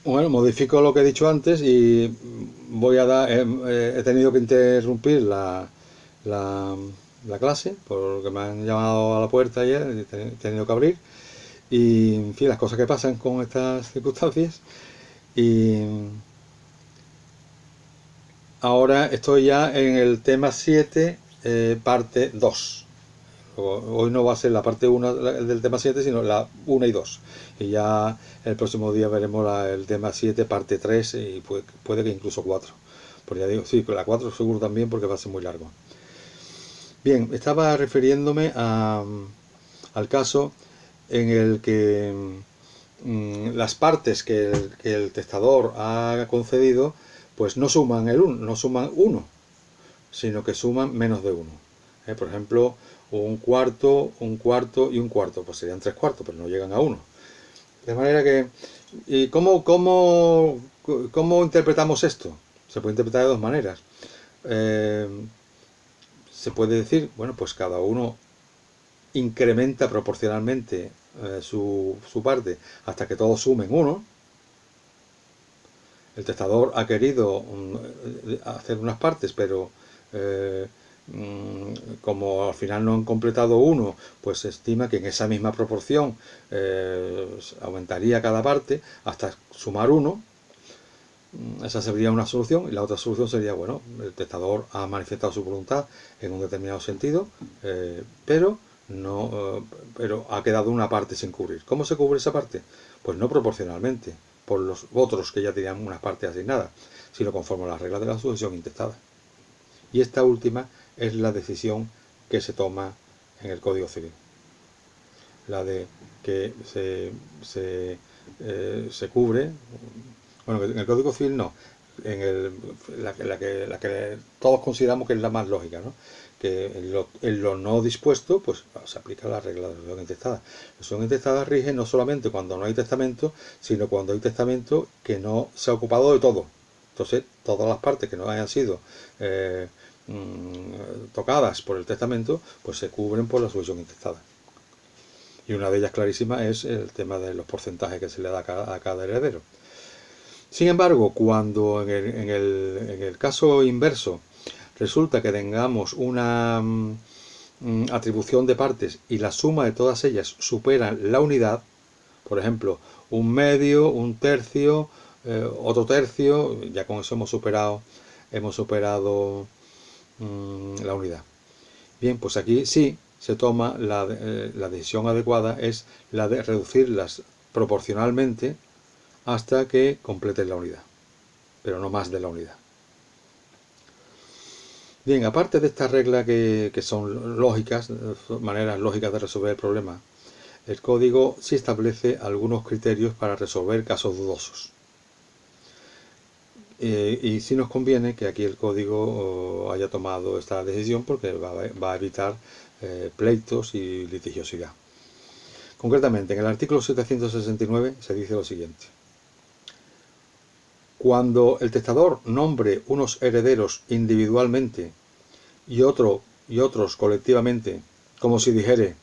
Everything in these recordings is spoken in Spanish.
Bueno, modifico lo que he dicho antes y voy a dar, he tenido que interrumpir la, la clase porque me han llamado a la puerta ayer y he tenido que abrir. Y, en fin, las cosas que pasan con estas circunstancias. Y ahora estoy ya en el tema 7 parte 2. Hoy no va a ser la parte 1 del tema 7 sino la 1 y 2. Y ya el próximo día veremos el tema 7 parte 3 y puede que incluso 4. Porque ya digo, sí, la 4 seguro también porque va a ser muy largo. Bien, estaba refiriéndome al caso en el que las partes que el testador ha concedido pues no suman no suman 1, sino que suman menos de 1. Por ejemplo, un cuarto y un cuarto, pues serían 3 cuartos, pero no llegan a 1. De manera que, ¿y cómo interpretamos esto? Se puede interpretar de dos maneras. Eh, se puede decir, bueno, pues cada uno incrementa proporcionalmente su parte hasta que todos sumen 1. El testador ha querido hacer unas partes, pero como al final no han completado 1, pues se estima que en esa misma proporción aumentaría cada parte hasta sumar 1. Esa sería una solución, y la otra solución sería, bueno, el testador ha manifestado su voluntad en un determinado sentido, pero pero ha quedado una parte sin cubrir. ¿Cómo se cubre esa parte? Pues no proporcionalmente por los otros que ya tenían unas partes asignadas, sino conforme a las reglas de la sucesión intestada. Y esta última es la decisión que se toma en el Código Civil. La de que se cubre, bueno, en el Código Civil no, la que todos consideramos que es la más lógica, ¿no? Que en lo no dispuesto, pues se aplica la regla de la sucesión intestada. La sucesión intestada rige no solamente cuando no hay testamento, sino cuando hay testamento que no se ha ocupado de todo. Entonces, todas las partes que no hayan sido tocadas por el testamento, pues se cubren por la sucesión intestada. Y una de ellas clarísima es el tema de los porcentajes que se le da a cada heredero. Sin embargo, cuando en el caso inverso resulta que tengamos una atribución de partes y la suma de todas ellas supera la unidad, por ejemplo, un medio, un tercio, otro tercio, ya con eso hemos superado la unidad. Bien, pues aquí sí se toma la decisión adecuada, es la de reducirlas proporcionalmente hasta que completen la unidad, pero no más de la unidad. Bien, aparte de estas reglas que son lógicas, maneras lógicas de resolver el problema, el código sí establece algunos criterios para resolver casos dudosos. Y sí nos conviene que aquí el código haya tomado esta decisión porque va a evitar pleitos y litigiosidad. Concretamente, en el artículo 769 se dice lo siguiente. Cuando el testador nombre unos herederos individualmente y otros colectivamente, como si dijere,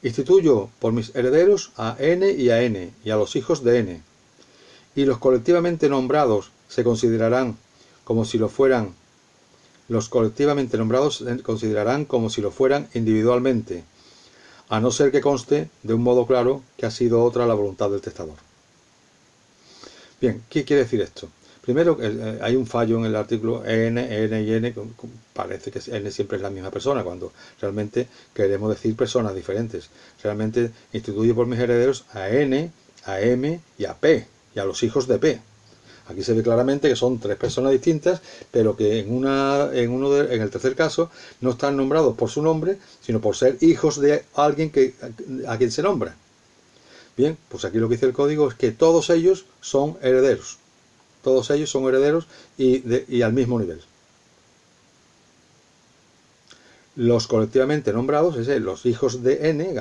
instituyo por mis herederos a N y a los hijos de N, y los colectivamente nombrados se considerarán como si lo fueran, los colectivamente nombrados se considerarán como si lo fueran individualmente, a no ser que conste de un modo claro que ha sido otra la voluntad del testador. Bien, ¿qué quiere decir esto? Primero, hay un fallo en el artículo N y N, parece que N siempre es la misma persona, cuando realmente queremos decir personas diferentes. Realmente instituye por mis herederos a N, a M y a P, y a los hijos de P. Aquí se ve claramente que son tres personas distintas, pero que en el tercer caso no están nombrados por su nombre, sino por ser hijos de alguien a quien se nombra. Bien, pues aquí lo que dice el código es que todos ellos son herederos. Todos ellos son herederos y al mismo nivel. Los colectivamente nombrados, es decir, los hijos de N,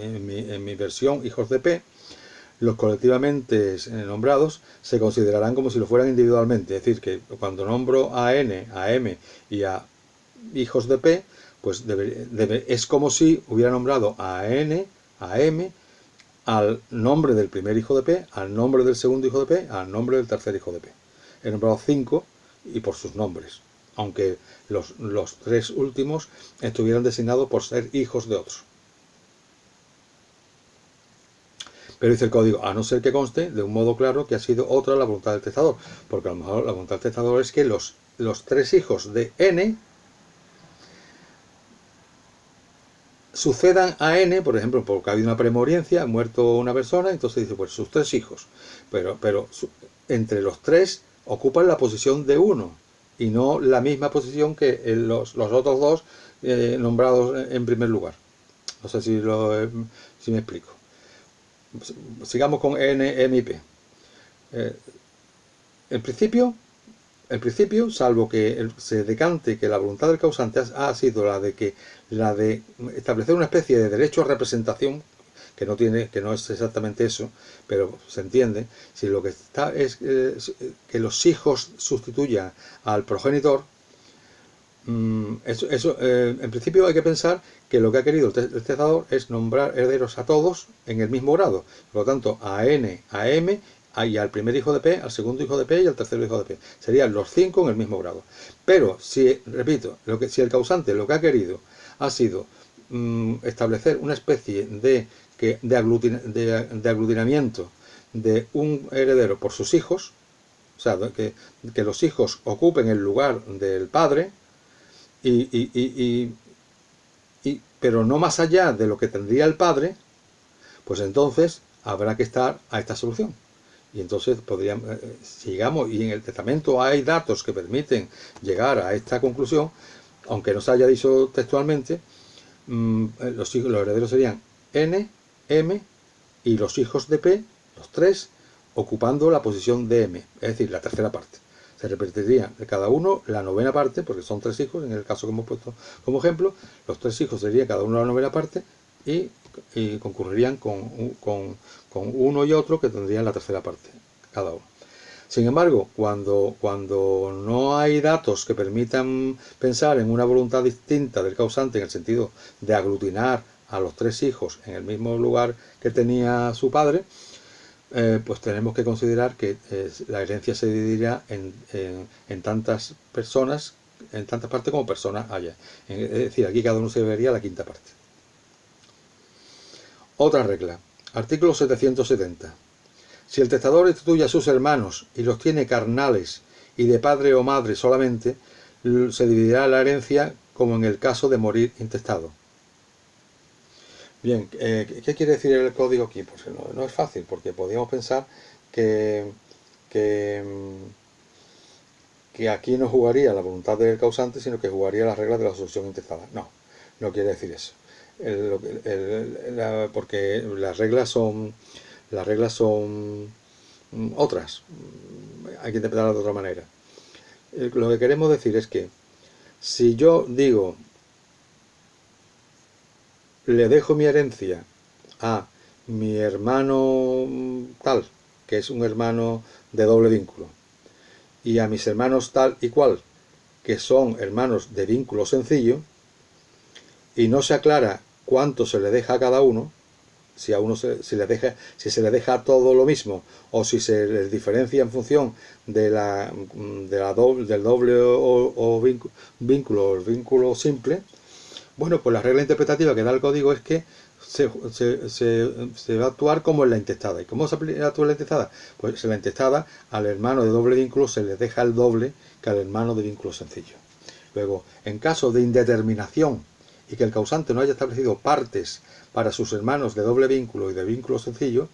en mi versión hijos de P, los colectivamente nombrados se considerarán como si lo fueran individualmente. Es decir, que cuando nombro a N, a M y a hijos de P, pues es como si hubiera nombrado a N, a M, al nombre del primer hijo de P, al nombre del segundo hijo de P, al nombre del tercer hijo de P. He nombrado 5 y por sus nombres, aunque los 3 últimos estuvieran designados por ser hijos de otros. Pero dice el código, a no ser que conste de un modo claro que ha sido otra la voluntad del testador, porque a lo mejor la voluntad del testador es que los 3 hijos de N sucedan a N, por ejemplo, porque ha habido una premoriencia, ha muerto una persona, entonces dice, pues sus 3 hijos, pero entre los 3 ocupan la posición de 1 y no la misma posición que los otros 2 nombrados en primer lugar. No sé si me explico. Sigamos con N, M y P. En principio, salvo que se decante que la voluntad del causante ha sido la de establecer una especie de derecho a representación, que no es exactamente eso, pero se entiende, si lo que está es que los hijos sustituyan al progenitor, en principio hay que pensar que lo que ha querido el testador es nombrar herederos a todos en el mismo grado, por lo tanto a N, a M y al primer hijo de P, al segundo hijo de P y al tercer hijo de P. Serían los 5 en el mismo grado. Pero, repito, si el causante lo que ha querido ha sido establecer una especie de aglutinamiento de un heredero por sus hijos, o sea, que los hijos ocupen el lugar del padre, pero no más allá de lo que tendría el padre, pues entonces habrá que estar a esta solución. Y entonces si llegamos, y en el testamento hay datos que permiten llegar a esta conclusión, aunque no se haya dicho textualmente, los herederos serían N, M y los hijos de P, los 3, ocupando la posición de M, es decir, la tercera parte. Se repartiría de cada uno la novena parte, porque son 3 hijos, en el caso que hemos puesto como ejemplo, los 3 hijos serían cada uno la novena parte y concurrirían con uno y otro que tendrían la tercera parte, cada uno. Sin embargo, cuando no hay datos que permitan pensar en una voluntad distinta del causante en el sentido de aglutinar a los 3 hijos en el mismo lugar que tenía su padre, pues tenemos que considerar que la herencia se dividirá en tantas personas, en tantas partes como personas haya. Es decir, aquí cada uno se debería la quinta parte. Otra regla. Artículo 770. Si el testador instituye a sus hermanos y los tiene carnales y de padre o madre solamente, se dividirá la herencia como en el caso de morir intestado. Bien, ¿qué quiere decir el código aquí? Pues no es fácil, porque podríamos pensar que aquí no jugaría la voluntad del causante, sino que jugaría las reglas de la sucesión intestada. No quiere decir eso. Porque las reglas son otras. Hay que interpretarlas de otra manera. Lo que queremos decir es que si yo digo, le dejo mi herencia a mi hermano tal, que es un hermano de doble vínculo, y a mis hermanos tal y cual, que son hermanos de vínculo sencillo, y no se aclara cuánto se le deja a cada uno, si se le deja todo lo mismo, o si se les diferencia en función del doble vínculo o el vínculo simple. Bueno, pues la regla interpretativa que da el código es que se va a actuar como en la intestada. ¿Y cómo se actúa en la intestada? Pues en la intestada al hermano de doble vínculo se le deja el doble que al hermano de vínculo sencillo. Luego, en caso de indeterminación y que el causante no haya establecido partes para sus hermanos de doble vínculo y de vínculo sencillo,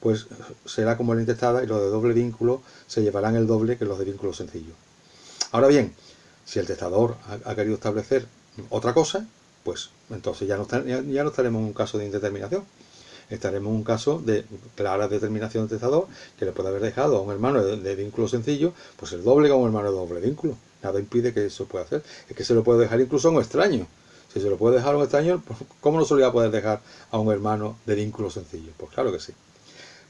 pues será como en la intestada y los de doble vínculo se llevarán el doble que los de vínculo sencillo. Ahora bien, si el testador ha querido establecer otra cosa, pues entonces ya no estaremos en un caso de indeterminación, estaremos en un caso de clara determinación del testador, que le puede haber dejado a un hermano de vínculo sencillo pues el doble que a un hermano de doble vínculo. Nada impide que eso pueda hacer. Es que se lo puede dejar incluso a un extraño. Si se lo puede dejar a un extraño, ¿cómo no se lo iba a poder dejar a un hermano de vínculo sencillo? Pues claro que sí.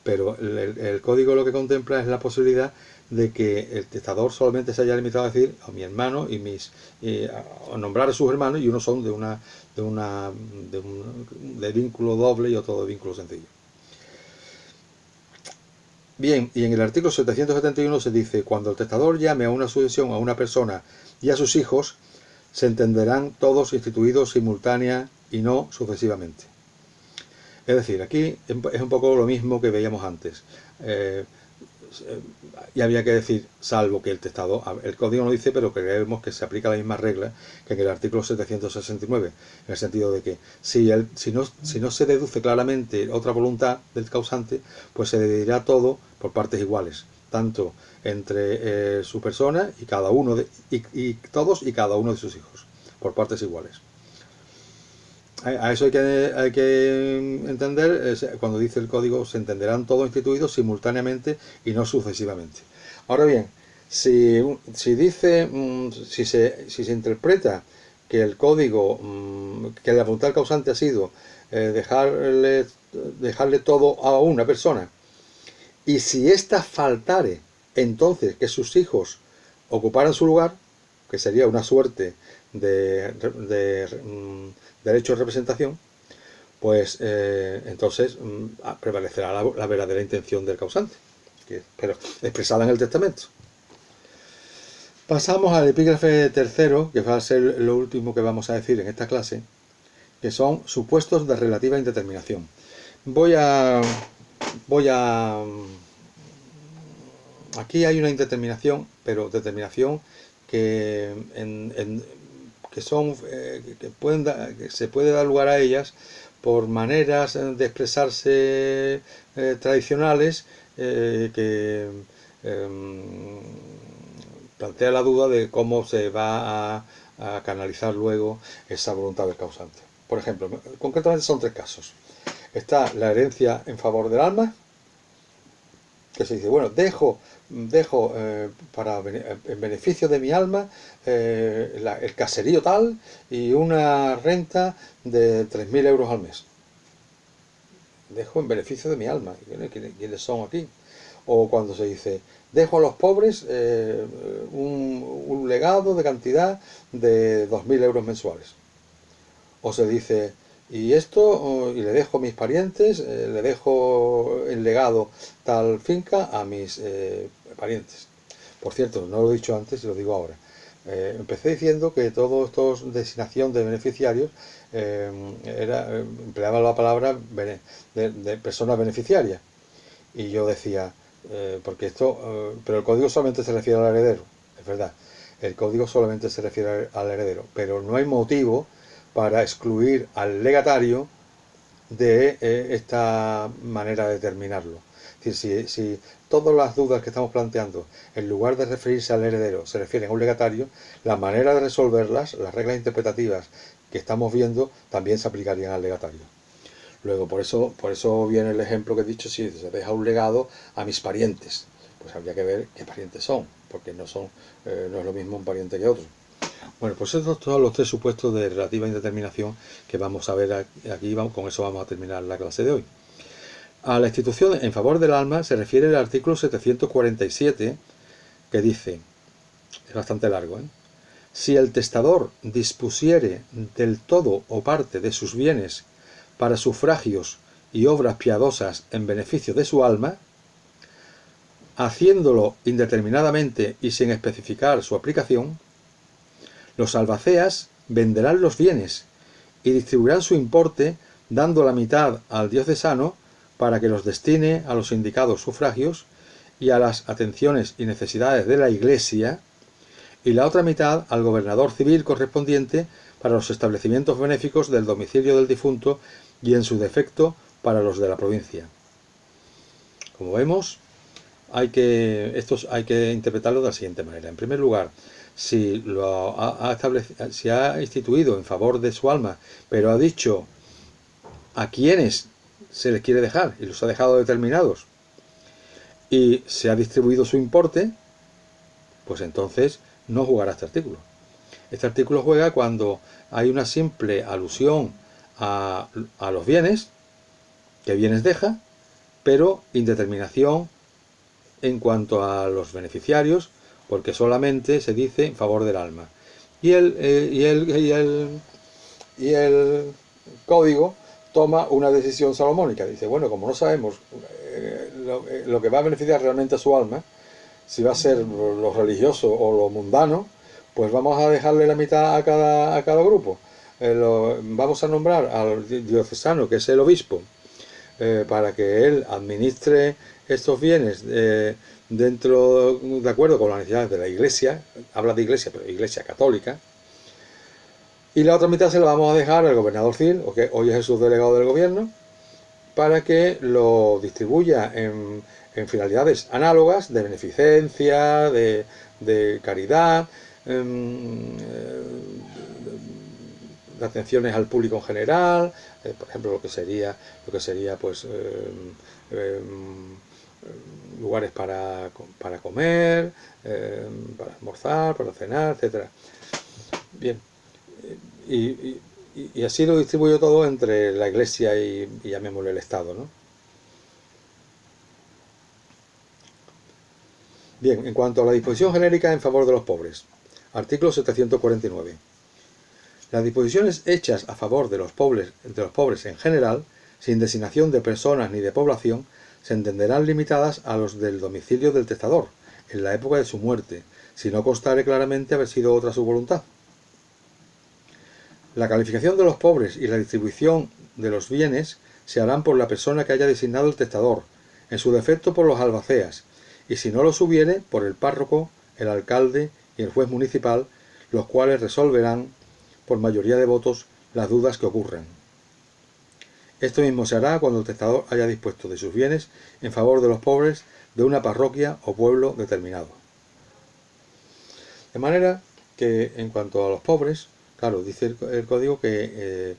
Pero el código lo que contempla es la posibilidad de que el testador solamente se haya limitado a decir a mi hermano a nombrar a sus hermanos, y unos son de vínculo doble y otro de vínculo sencillo. Bien, y en el artículo 771 se dice, cuando el testador llame a una sucesión a una persona y a sus hijos, se entenderán todos instituidos simultánea y no sucesivamente. Es decir, aquí es un poco lo mismo que veíamos antes. Y había que decir, salvo que el testador, el código no dice, pero creemos que se aplica la misma regla que en el artículo 769, en el sentido de que si no se deduce claramente otra voluntad del causante, pues se dividirá todo por partes iguales, tanto entre su persona y cada uno todos y cada uno de sus hijos, por partes iguales. A eso hay que entender, cuando dice el código, se entenderán todos instituidos simultáneamente y no sucesivamente. Ahora bien, si se interpreta que el código, que la voluntad del causante ha sido dejarle todo a una persona, y si ésta faltare, entonces que sus hijos ocuparan su lugar, que sería una suerte de derecho de representación, pues entonces prevalecerá la verdadera intención del causante, pero expresada en el testamento. Pasamos al epígrafe tercero, que va a ser lo último que vamos a decir en esta clase, que son supuestos de relativa indeterminación. Aquí hay una indeterminación, pero determinación que se puede dar lugar a ellas por maneras de expresarse tradicionales que plantea la duda de cómo se va a canalizar luego esa voluntad del causante. Por ejemplo, concretamente son 3 casos. Está la herencia en favor del alma, que se dice, bueno, dejo en beneficio de mi alma el caserío tal y una renta de 3.000 euros al mes. Dejo en beneficio de mi alma. ¿Quiénes son aquí? O cuando se dice, dejo a los pobres un legado de cantidad de 2.000 euros mensuales. O se dice, y le dejo a mis parientes, le dejo el legado tal finca a mis parientes. Por cierto, no lo he dicho antes y lo digo ahora. Empecé diciendo que todo esto de designación de beneficiarios empleaba la palabra de persona beneficiaria. Y yo decía, pero el código solamente se refiere al heredero, es verdad. El código solamente se refiere al heredero, pero no hay motivo para excluir al legatario de esta manera de determinarlo. Es decir, si todas las dudas que estamos planteando, en lugar de referirse al heredero, se refieren a un legatario, la manera de resolverlas, las reglas interpretativas que estamos viendo, también se aplicarían al legatario. Luego, por eso viene el ejemplo que he dicho, si se deja un legado a mis parientes, pues habría que ver qué parientes son, porque no es lo mismo un pariente que otro. Bueno, pues estos son los 3 supuestos de relativa indeterminación que vamos a ver aquí. Con eso vamos a terminar la clase de hoy. A la institución en favor del alma se refiere el artículo 747, que dice, es bastante largo, si el testador dispusiere del todo o parte de sus bienes para sufragios y obras piadosas en beneficio de su alma, haciéndolo indeterminadamente y sin especificar su aplicación, los albaceas venderán los bienes y distribuirán su importe dando la mitad al diocesano para que los destine a los indicados sufragios y a las atenciones y necesidades de la Iglesia, y la otra mitad al gobernador civil correspondiente para los establecimientos benéficos del domicilio del difunto y en su defecto para los de la provincia. Como vemos, hay que interpretarlo de la siguiente manera. En primer lugar, si ha instituido en favor de su alma, pero ha dicho a quiénes se les quiere dejar y los ha dejado determinados y se ha distribuido su importe, pues entonces no jugará este artículo. Este artículo juega cuando hay una simple alusión a los bienes, que bienes deja, pero indeterminación en cuanto a los beneficiarios, porque solamente se dice en favor del alma. Y el código toma una decisión salomónica. Dice, bueno, como no sabemos lo que va a beneficiar realmente a su alma, si va a ser lo religioso o lo mundano, pues vamos a dejarle la mitad a cada grupo. Vamos a nombrar al diocesano, que es el obispo, para que él administre estos bienes dentro, de acuerdo con las necesidades de la iglesia, habla de iglesia, pero iglesia católica, y la otra mitad se la vamos a dejar al gobernador civil, que hoy es el subdelegado del gobierno, para que lo distribuya en finalidades análogas de beneficencia, de caridad, de atenciones al público en general, por ejemplo lo que sería pues lugares para comer, para almorzar, para cenar, etcétera. Bien, y así lo distribuyo todo entre la iglesia y llamémosle el Estado, ¿no? Bien, en cuanto a la disposición genérica en favor de los pobres, artículo 749. Las disposiciones hechas a favor de los pobres en general, sin designación de personas ni de población, se entenderán limitadas a los del domicilio del testador, en la época de su muerte, si no constare claramente haber sido otra su voluntad. La calificación de los pobres y la distribución de los bienes se harán por la persona que haya designado el testador, en su defecto por los albaceas, y si no los hubiere, por el párroco, el alcalde y el juez municipal, los cuales resolverán por mayoría de votos las dudas que ocurran. Esto mismo se hará cuando el testador haya dispuesto de sus bienes en favor de los pobres de una parroquia o pueblo determinado. De manera que, en cuanto a los pobres, claro, dice el código que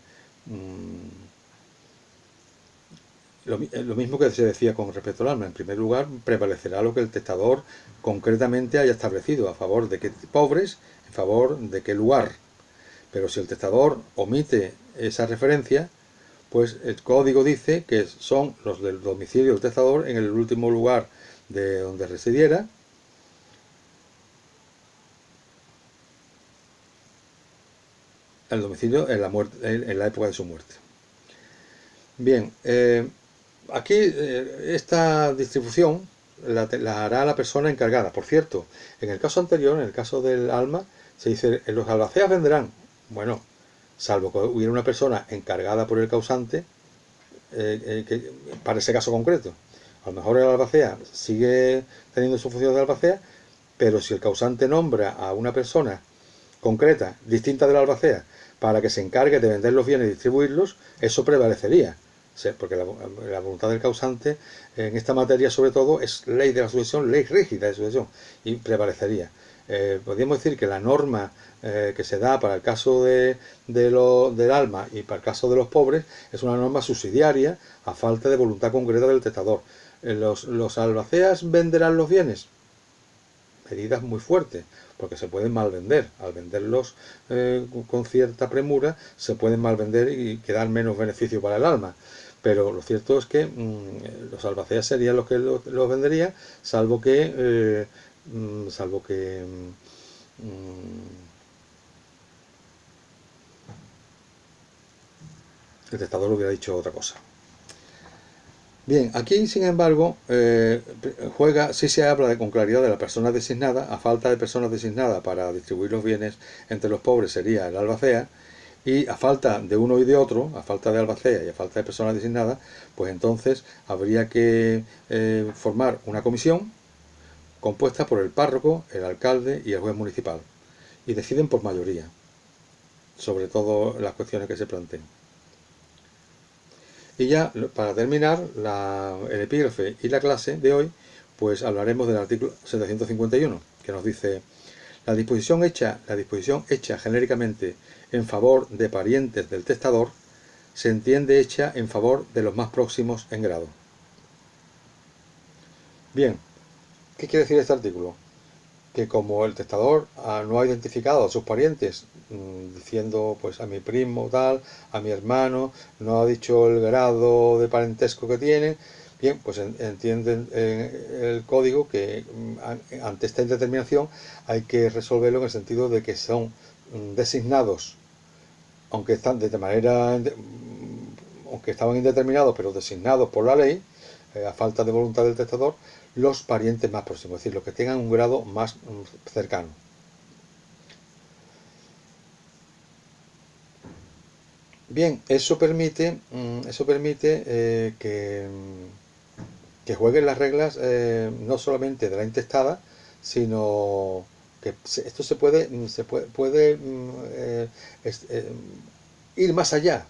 lo mismo que se decía con respecto al alma. En primer lugar, prevalecerá lo que el testador concretamente haya establecido, a favor de qué pobres, en favor de qué lugar. Pero si el testador omite esa referencia, pues el código dice que son los del domicilio del testador en el último lugar de donde residiera, el domicilio en la época de su muerte. Bien, aquí esta distribución la hará la persona encargada. Por cierto, en el caso anterior, en el caso del alma, se dice, los albaceas venderán. Bueno, salvo que hubiera una persona encargada por el causante para ese caso concreto. A lo mejor el albacea sigue teniendo su función de albacea, pero si el causante nombra a una persona concreta, distinta de la albacea, para que se encargue de vender los bienes y distribuirlos, eso prevalecería. Porque la voluntad del causante en esta materia, sobre todo, es ley de la sucesión, ley rígida de sucesión, y prevalecería. Podríamos decir que la norma que se da para el caso del alma y para el caso de los pobres es una norma subsidiaria a falta de voluntad concreta del testador. ¿Los albaceas venderán los bienes? Medidas muy fuertes, porque se pueden malvender. Al venderlos con cierta premura, se pueden malvender y quedar menos beneficio para el alma. Pero lo cierto es que los albaceas serían los que los venderían, salvo que el testador hubiera dicho otra cosa. Bien, aquí sin embargo sí se habla con claridad de la persona designada. A falta de personas designadas para distribuir los bienes entre los pobres sería el albacea, y a falta de uno y de otro, a falta de albacea y a falta de personas designadas, pues entonces habría que formar una comisión compuesta por el párroco, el alcalde y el juez municipal, y deciden por mayoría sobre todo las cuestiones que se planteen. Y ya, para terminar, el epígrafe y la clase de hoy, pues hablaremos del artículo 751, que nos dice: la disposición hecha genéricamente en favor de parientes del testador se entiende hecha en favor de los más próximos en grado. Bien, ¿qué quiere decir este artículo? Que como el testador no ha identificado a sus parientes, diciendo pues a mi primo tal, a mi hermano, no ha dicho el grado de parentesco que tienen, bien, pues entienden el código que ante esta indeterminación hay que resolverlo en el sentido de que son designados, aunque estaban indeterminados, pero designados por la ley, a falta de voluntad del testador, los parientes más próximos, es decir, los que tengan un grado más cercano. Bien, eso permite que jueguen las reglas no solamente de la intestada, sino que esto puede ir más allá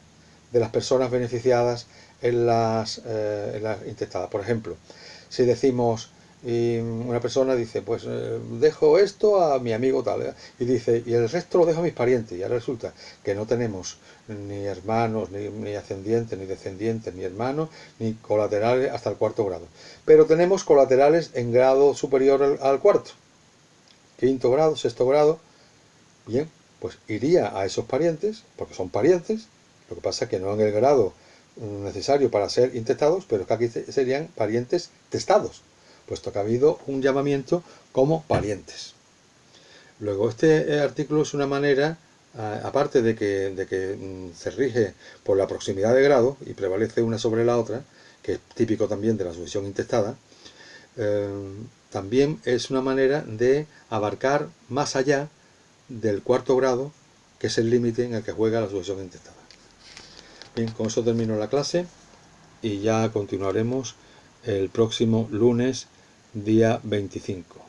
de las personas beneficiadas en las intestadas. Por ejemplo, si decimos, y una persona dice, pues dejo esto a mi amigo tal, y dice, y el resto lo dejo a mis parientes, y ahora resulta que no tenemos ni hermanos, ni ascendientes, ni descendientes, ni hermanos, ni colaterales hasta el cuarto grado. Pero tenemos colaterales en grado superior al cuarto, quinto grado, sexto grado. Bien, pues iría a esos parientes, porque son parientes, lo que pasa es que no en el grado necesario para ser intestados, pero es que aquí serían parientes testados, puesto que ha habido un llamamiento como parientes. Luego, este artículo es una manera, aparte de que se rige por la proximidad de grado y prevalece una sobre la otra, que es típico también de la sucesión intestada, también es una manera de abarcar más allá del cuarto grado, que es el límite en el que juega la sucesión intestada. Bien, con eso termino la clase y ya continuaremos el próximo lunes, día 25.